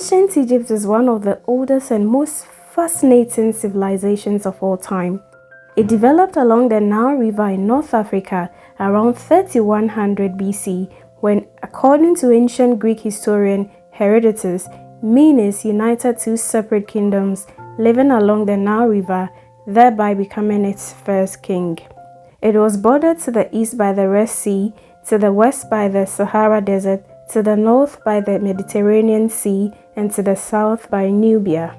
Ancient Egypt is one of the oldest and most fascinating civilizations of all time. It developed along the Nile River in North Africa around 3100 BC when, according to ancient Greek historian Herodotus, Menes united two separate kingdoms living along the Nile River, thereby becoming its first king. It was bordered to the east by the Red Sea, to the west by the Sahara Desert, to the north by the Mediterranean Sea, and to the south by Nubia.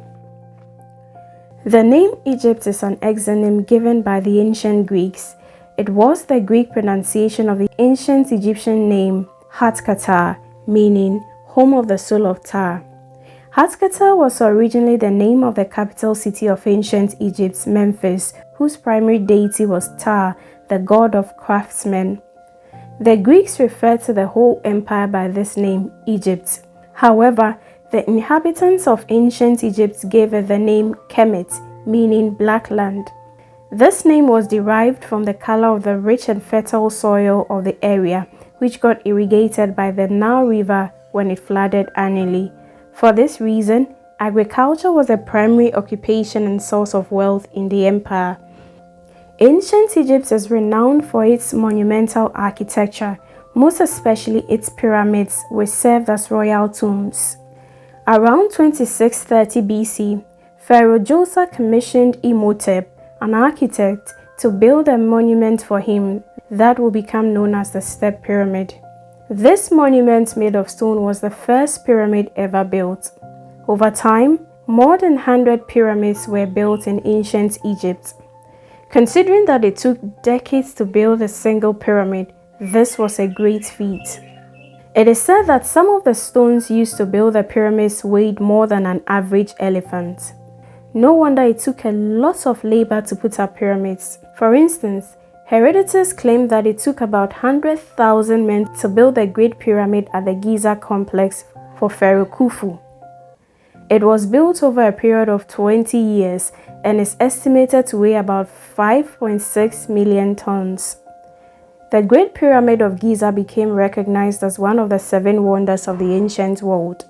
The name Egypt is an exonym given by the ancient Greeks. It was the Greek pronunciation of the ancient Egyptian name Hwt-Ka-Ptah, meaning home of the soul of Ptah. Hwt-Ka-Ptah was originally the name of the capital city of ancient Egypt, Memphis, whose primary deity was Ptah, the god of craftsmen. The Greeks referred to the whole empire by this name, Egypt. However, the inhabitants of ancient Egypt gave it the name Kemet, meaning black land. This name was derived from the color of the rich and fertile soil of the area, which got irrigated by the Nile River when it flooded annually. For this reason, agriculture was a primary occupation and source of wealth in the empire. Ancient Egypt is renowned for its monumental architecture, most especially its pyramids, which served as royal tombs. Around 2630 BC, Pharaoh Djoser commissioned Imhotep, an architect, to build a monument for him that would become known as the Step Pyramid. This monument made of stone was the first pyramid ever built. Over time, more than 100 pyramids were built in ancient Egypt. Considering that it took decades to build a single pyramid, this was a great feat. It is said that some of the stones used to build the pyramids weighed more than an average elephant. No wonder it took a lot of labor to put up pyramids. For instance, Herodotus claimed that it took about 100,000 men to build the Great Pyramid at the Giza complex for Pharaoh Khufu. It was built over a period of 20 years and is estimated to weigh about 5.6 million tons. The Great Pyramid of Giza became recognized as one of the 7 wonders of the ancient world.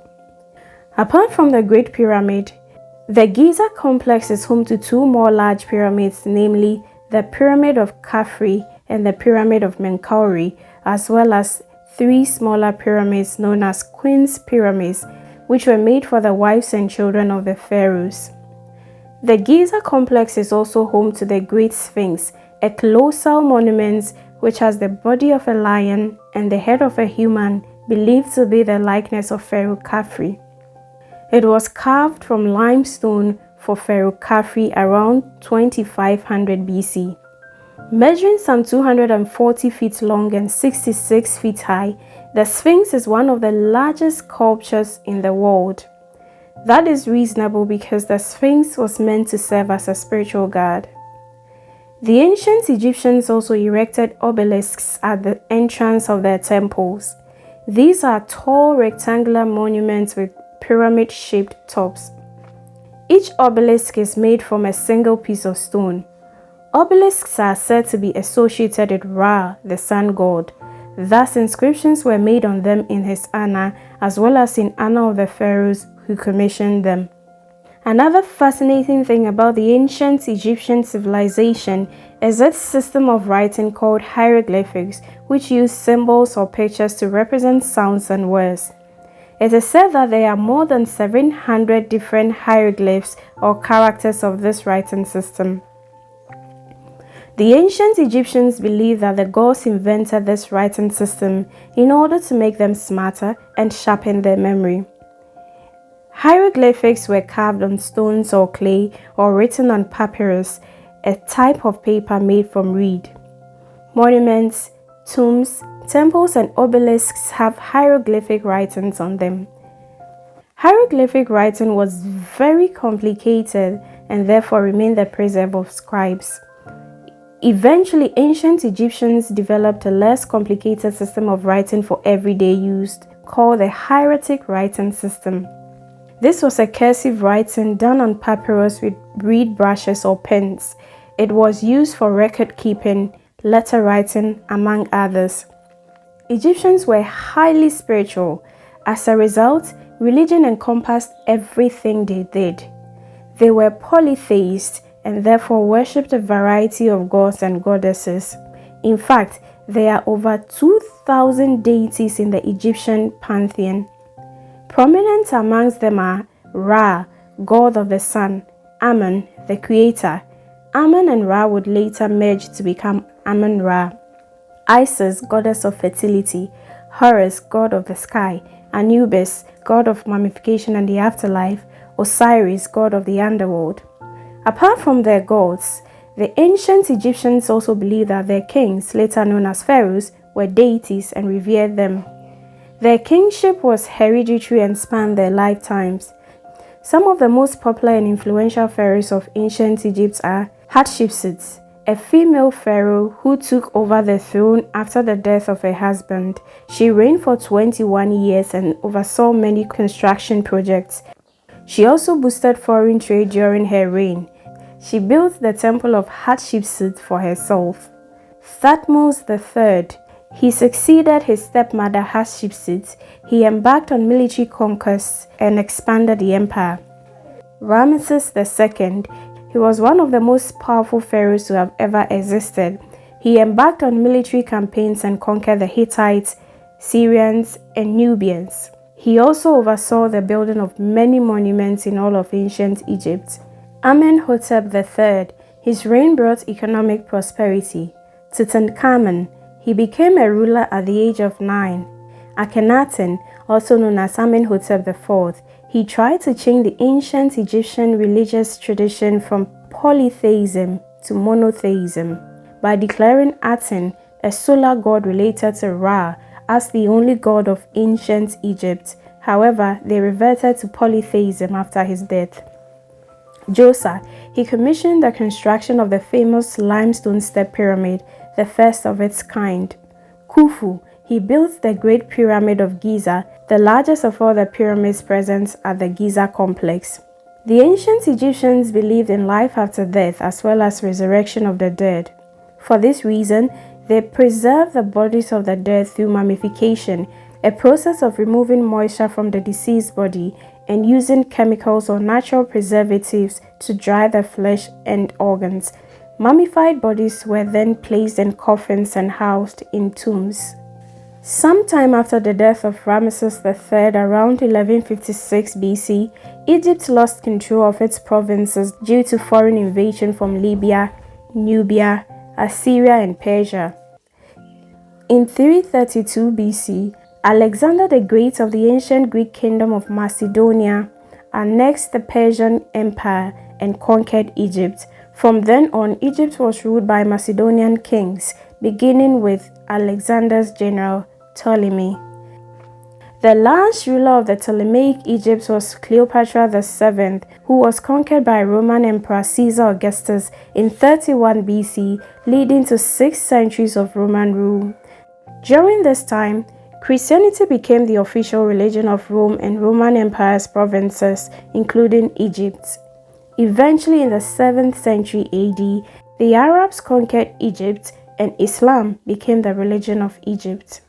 Apart from the Great Pyramid, the Giza complex is home to 2 more large pyramids, namely the Pyramid of Khafre and the Pyramid of Menkaure, as well as 3 smaller pyramids known as Queen's Pyramids, which were made for the wives and children of the pharaohs. The Giza complex is also home to the Great Sphinx, a colossal monument which has the body of a lion and the head of a human, believed to be the likeness of Pharaoh Khafre. It was carved from limestone for Pharaoh Khafre around 2500 BC. Measuring some 240 feet long and 66 feet high, the Sphinx is one of the largest sculptures in the world. That is reasonable because the Sphinx was meant to serve as a spiritual guard. The ancient Egyptians also erected obelisks at the entrance of their temples. These are tall rectangular monuments with pyramid-shaped tops. Each obelisk is made from a single piece of stone. Obelisks are said to be associated with Ra, the sun god. Thus, inscriptions were made on them in his honor, as well as in honor of the pharaohs who commissioned them. Another fascinating thing about the ancient Egyptian civilization is its system of writing called hieroglyphics, which use symbols or pictures to represent sounds and words. It is said that there are more than 700 different hieroglyphs or characters of this writing system. The ancient Egyptians believed that the gods invented this writing system in order to make them smarter and sharpen their memory. Hieroglyphics were carved on stones or clay or written on papyrus, a type of paper made from reed. Monuments, tombs, temples, and obelisks have hieroglyphic writings on them. Hieroglyphic writing was very complicated and therefore remained the preserve of scribes. Eventually, ancient Egyptians developed a less complicated system of writing for everyday use called the hieratic writing system. This was a cursive writing done on papyrus with reed brushes or pens. It was used for record keeping, letter writing, among others. Egyptians were highly spiritual. As a result, religion encompassed everything they did. They were polytheists and therefore worshipped a variety of gods and goddesses. In fact, there are over 2,000 deities in the Egyptian pantheon. Prominent amongst them are Ra, god of the sun, Amun, the creator. Amun and Ra would later merge to become Amun-Ra. Isis, goddess of fertility, Horus, god of the sky, Anubis, god of mummification and the afterlife, Osiris, god of the underworld. Apart from their gods, the ancient Egyptians also believed that their kings, later known as pharaohs, were deities and revered them. Their kingship was hereditary and spanned their lifetimes. Some of the most popular and influential pharaohs of ancient Egypt are Hatshepsut, a female pharaoh who took over the throne after the death of her husband. She reigned for 21 years and oversaw many construction projects. She also boosted foreign trade during her reign. She built the temple of Hatshepsut for herself. Thutmose III. He succeeded his stepmother Hatshepsut. He embarked on military conquests and expanded the empire. Ramesses II. He was one of the most powerful pharaohs to have ever existed. He embarked on military campaigns and conquered the Hittites, Syrians, and Nubians. He also oversaw the building of many monuments in all of ancient Egypt. Amenhotep III. His reign brought economic prosperity. Tutankhamun. He became a ruler at the age of 9. Akhenaten, also known as Amenhotep IV. He tried to change the ancient Egyptian religious tradition from polytheism to monotheism by declaring Aten, a solar god related to Ra, as the only god of ancient Egypt. However, they reverted to polytheism after his death. Djoser. He commissioned the construction of the famous limestone step pyramid, the first of its kind. Khufu. He built the Great Pyramid of Giza, the largest of all the pyramids present at the Giza complex. The ancient Egyptians believed in life after death as well as resurrection of the dead. For this reason, they preserved the bodies of the dead through mummification, a process of removing moisture from the deceased body and using chemicals or natural preservatives to dry the flesh and organs. Mummified bodies were then placed in coffins and housed in tombs. Sometime after the death of Ramesses III, around 1156 BC, Egypt lost control of its provinces due to foreign invasion from Libya, Nubia, Assyria, and Persia. In 332 BC, Alexander the Great of the ancient Greek kingdom of Macedonia annexed the Persian Empire and conquered Egypt. From then on, Egypt was ruled by Macedonian kings, beginning with Alexander's general Ptolemy. The last ruler of the Ptolemaic Egypt was Cleopatra VII, who was conquered by Roman Emperor Caesar Augustus in 31 BC, leading to 6 centuries of Roman rule. During this time, Christianity became the official religion of Rome and Roman Empire's provinces, including Egypt. Eventually, in the 7th century AD, the Arabs conquered Egypt and Islam became the religion of Egypt.